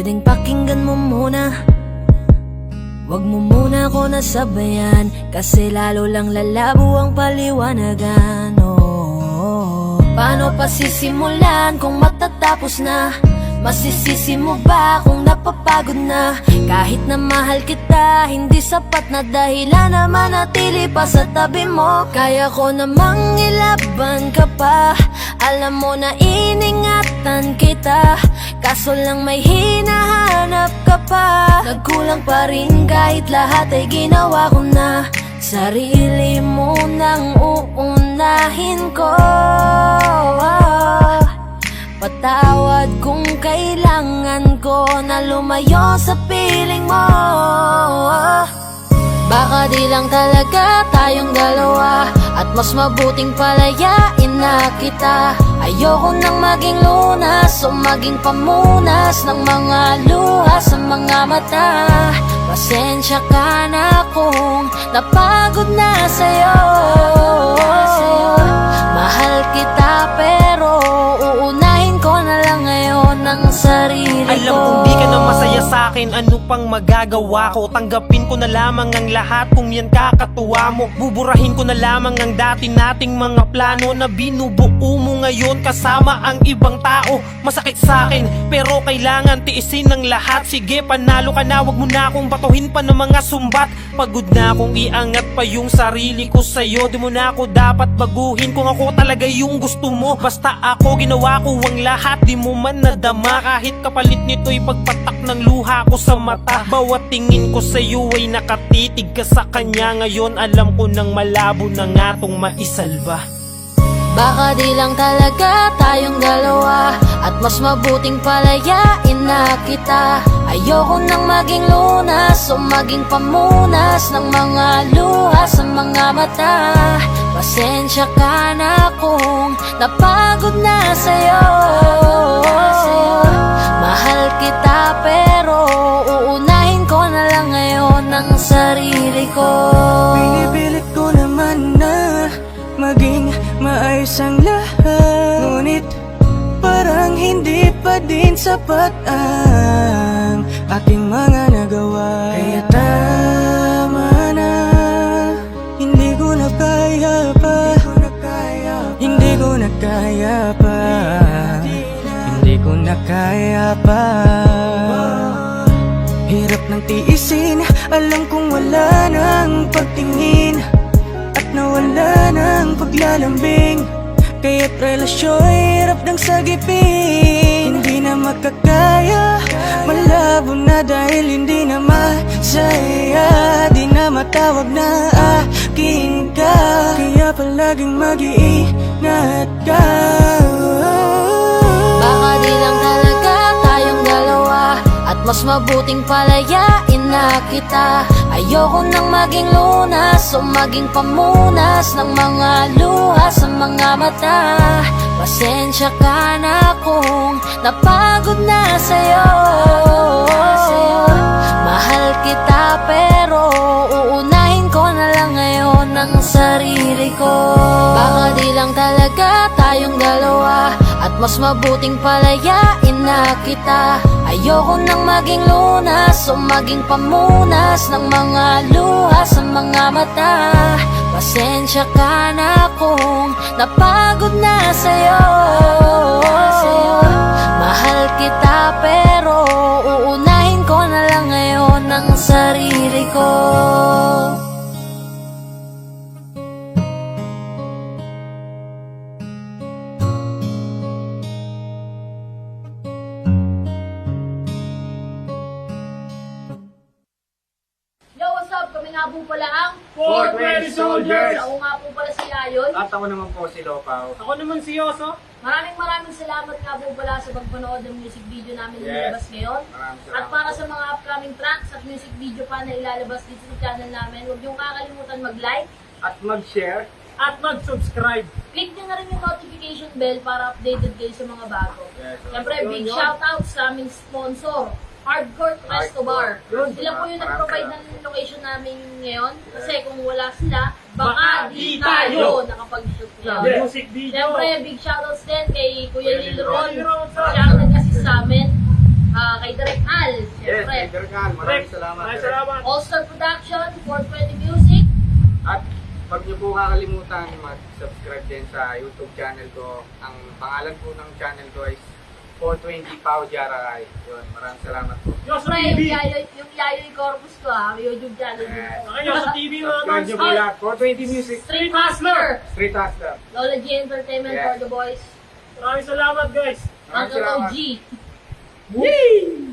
pwedeng pakinggan mo muna. Wag mo muna ako nasabayan, kasi lalo lang lalabo ang paliwanagan. Paano pa sisimulan kung matatapos na? Masisisi mo ba kung napapagod na? Kahit na mahal kita, hindi sapat na dahilan na manatili pa sa tabi mo. Kaya ko namang ilaban ka pa, alam mo na iningatan kita, kaso lang may hinahanap ka pa. Nagkulang pa rin kahit lahat ay ginawa ko na. Sarili mo nang uunahin ko. Patawad kung kailangan ko na lumayo sa piling mo. Baka di lang talaga tayong dalawa, at mas mabuting palayain na kita. Ayoko nang maging lunas o maging pamunas ng mga luha sa mga mata. Pasensya ka na kung napagod na sa'yo. Mahal kita pero uunahin ko na lang ngayon ang sarili ko. Alam kong di ka na masaya sa'kin, ano pang magagawa ko? Tanggapin ko na lamang ang lahat kung yan kakatuwa mo. Buburahin ko na lamang ang dati nating mga plano na binubuo mo ngayon kasama ang ibang tao. Masakit sa'kin pero kailangan tiisin ng lahat. Sige, panalo ka na, wag mo na akong batuhin pa ng mga sumbat. Pagod na akong iangat pa yung sarili ko sa'yo. Di mo na ako dapat baguhin kung ako talaga yung gusto mo. Basta ako ginawa ko ang lahat, di mo man nadama. Kahit kapalit nito'y pagpatak ng luha ko sa mata. Bawat tingin ko sa'yo ay nakatitig ka sa kanya. Ngayon alam ko nang malabo na nga tong maisalba. Baka di lang talaga tayong dalawa, at mas mabuting palayain na kita. Ayoko nang maging lunas o maging pamunas ng mga luha sa mga mata. Pasensya ka na kung napagod na sa'yo. Mahal kita pero uunahin ko na lang ngayon ang sarili ko. Pinipilit ko naman na maging maayos ang lahat, ngunit parang hindi pa din sapat ang ating mga nagawa. Kaya tama na, hindi ko na kaya pa, hindi ko na kaya pa, hindi ko na kaya pa. Hirap ng tiisin, alam kong wala nang pagtingin at nawala ng paglalambing. Kaya't relasyo'y hirap ng sagipin. Hindi na makakaya, malabo na dahil hindi na masaya. Di na matawag na akin ka, kaya palaging mag-iingat ka. Baka di lang talaga tayong dalawa, at mas mabuting palayain na kita. Ayoko nang maging lunas o maging pamunas ng mga luha sa mga mata. Pasensya ka na kung napagod na sa'yo. Mahal kita pero uunahin ko na lang ngayon ang sarili ko. Baka di lang talaga tayong dalawa, at mas mabuting palayain na kita. Ayoko nang maging lunas o maging pamunas ng mga luha sa mga mata. Pasensya ka na kung napagod na sa'yo. Mahal kita pero uunahin ko na lang ngayon ang sarili ko. Kami nga po pala ang Fort Ready Soldiers! Ako nga po pala si Ayon. At ako naman po si Lopaw. Ako naman si Yoso. Maraming salamat nga po pala sa pagpanood ng music video namin na ilalabas ngayon. Maraming salamat. At para sa mga upcoming tracks at music video pa na ilalabas dito sa channel namin, huwag niyong kakalimutan mag-like, At mag-share. At mag-subscribe. click niyo na rin yung notification bell para updated kayo sa mga bago. Yes. Siyempre, big shoutout sa aming sponsor, Hardcore Resto Bar. Sila po yung nag-provide ng location namin ngayon. Kasi kung wala sila, baka di tayo nakapag-shoot ngayon. Music video. Siyempre, big shoutouts din kay Kuya Lil Ron. Lil Ron, Siya ang nag-assist sa amin. Kay Direk Al, Yes, syempre. Peter Cal, maraming salamat. Maraming salamat. All-Star Production, 420 Music. At huwag niyo po kakalimutan mag-subscribe din sa YouTube channel ko. Ang pangalan po ng channel ko is 420 Pao Jaray. Yun, maraming salamat po. Yo, sa Siyempre, TV! yung Yayoy Corpus ko may YouTube channel din. Yes. Kayo sa TV mga Subscribe niyo po guys. lahat. 420 Music, Street Hustler. Street Hustler. Lola G Entertainment Yes. for the boys. Maraming salamat guys. Maraming Uncle salamat. OG. Yee!